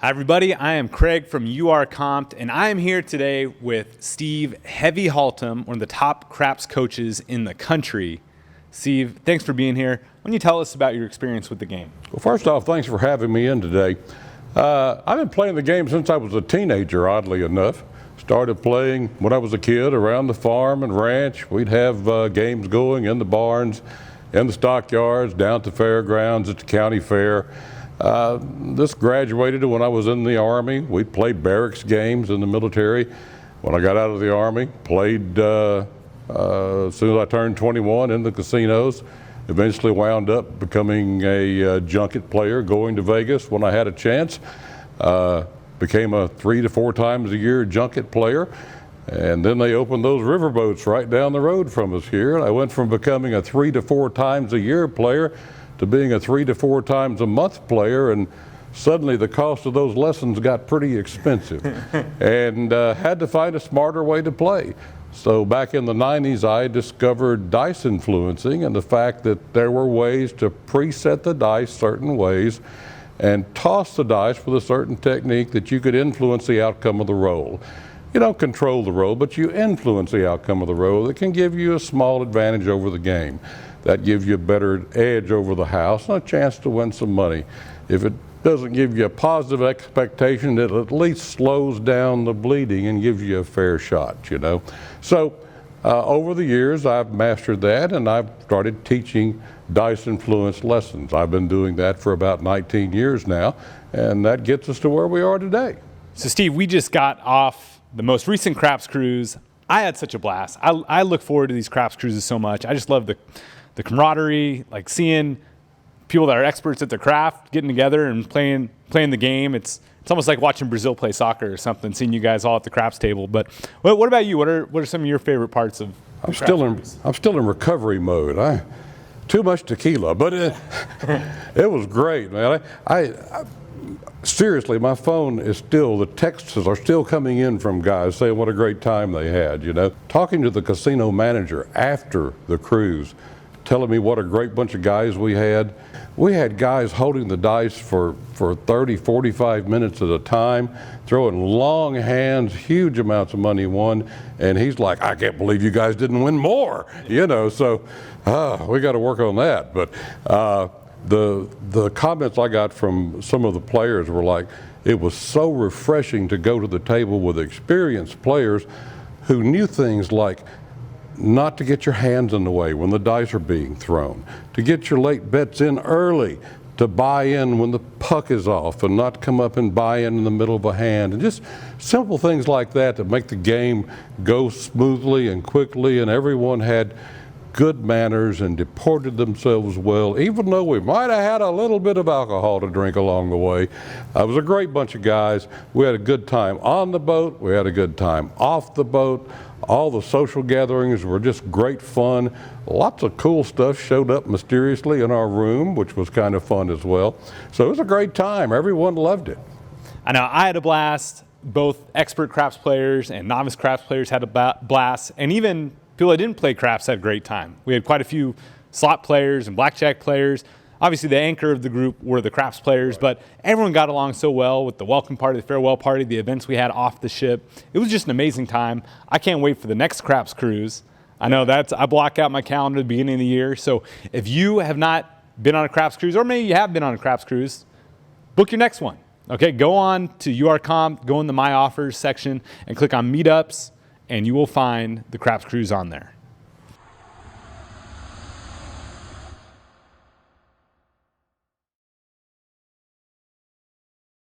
Hi everybody, I am Craig from UR Compt, and I am here today with Steve Heavy Haltom, one of the top craps coaches in the country. Steve, thanks for being here. Why don't you tell us about your experience with the game? Well, first off, thanks for having me in today. I've been playing the game since I was a teenager, oddly enough. Started playing when I was a kid around the farm and ranch. We'd have games going in the barns, in the stockyards, down to fairgrounds at the county fair. This graduated when I was in the Army. We played barracks games in the military. When I got out of the Army, played as soon as I turned 21 in the casinos. Eventually wound up becoming a junket player, going to Vegas when I had a chance. Became a 3 to 4 times a year junket player. And then they opened those riverboats right down the road from us here. I went from becoming a 3 to 4 times a year player to being a 3 to 4 times a month player, and suddenly the cost of those lessons got pretty expensive and had to find a smarter way to play. So back in the 90s, I discovered dice influencing and the fact that there were ways to preset the dice certain ways and toss the dice with a certain technique that you could influence the outcome of the roll. You don't control the roll, but you influence the outcome of the roll. That can give you a small advantage over the game. That gives you a better edge over the house and a chance to win some money. If it doesn't give you a positive expectation, it at least slows down the bleeding and gives you a fair shot, you know. So over the years, I've mastered that, and I've started teaching dice influence lessons. I've been doing that for about 19 years now, and that gets us to where we are today. So Steve, we just got off the most recent craps cruise. I had such a blast. I look forward to these craps cruises so much. I just love the camaraderie, like seeing people that are experts at their craft getting together and playing the game. It's almost like watching Brazil play soccer or something, seeing you guys all at the craps table. But what about you? What are some of your favorite parts of I'm still in recovery mode. Too much tequila, but it was great, man. Seriously, my phone is still, the texts are still coming in from guys saying what a great time they had, you know. Talking to the casino manager after the cruise, telling me what a great bunch of guys we had. We had guys holding the dice for 30, 45 minutes at a time, throwing long hands, huge amounts of money won, and he's like, I can't believe you guys didn't win more, you know, so we got to work on that. But the comments I got from some of the players were like, it was so refreshing to go to the table with experienced players who knew things like not to get your hands in the way when the dice are being thrown, to get your late bets in early, to buy in when the puck is off and not come up and buy in the middle of a hand, and just simple things like that that make the game go smoothly and quickly, and everyone had good manners and deported themselves well, even though we might have had a little bit of alcohol to drink along the way. It was a great bunch of guys. We had a good time on the boat. We had a good time off the boat. All the social gatherings were just great fun. Lots of cool stuff showed up mysteriously in our room, which was kind of fun as well. So it was a great time. Everyone loved it. I know I had a blast. Both expert craps players and novice craps players had a blast, and even people that didn't play craps had a great time. We had quite a few slot players and blackjack players. Obviously, the anchor of the group were the craps players, but everyone got along so well with the welcome party, the farewell party, the events we had off the ship. It was just an amazing time. I can't wait for the next craps cruise. I know I block out my calendar at the beginning of the year. So if you have not been on a craps cruise, or maybe you have been on a craps cruise, book your next one. Okay, go on to URCom, go in the My Offers section and click on Meetups, and you will find the craps cruise on there.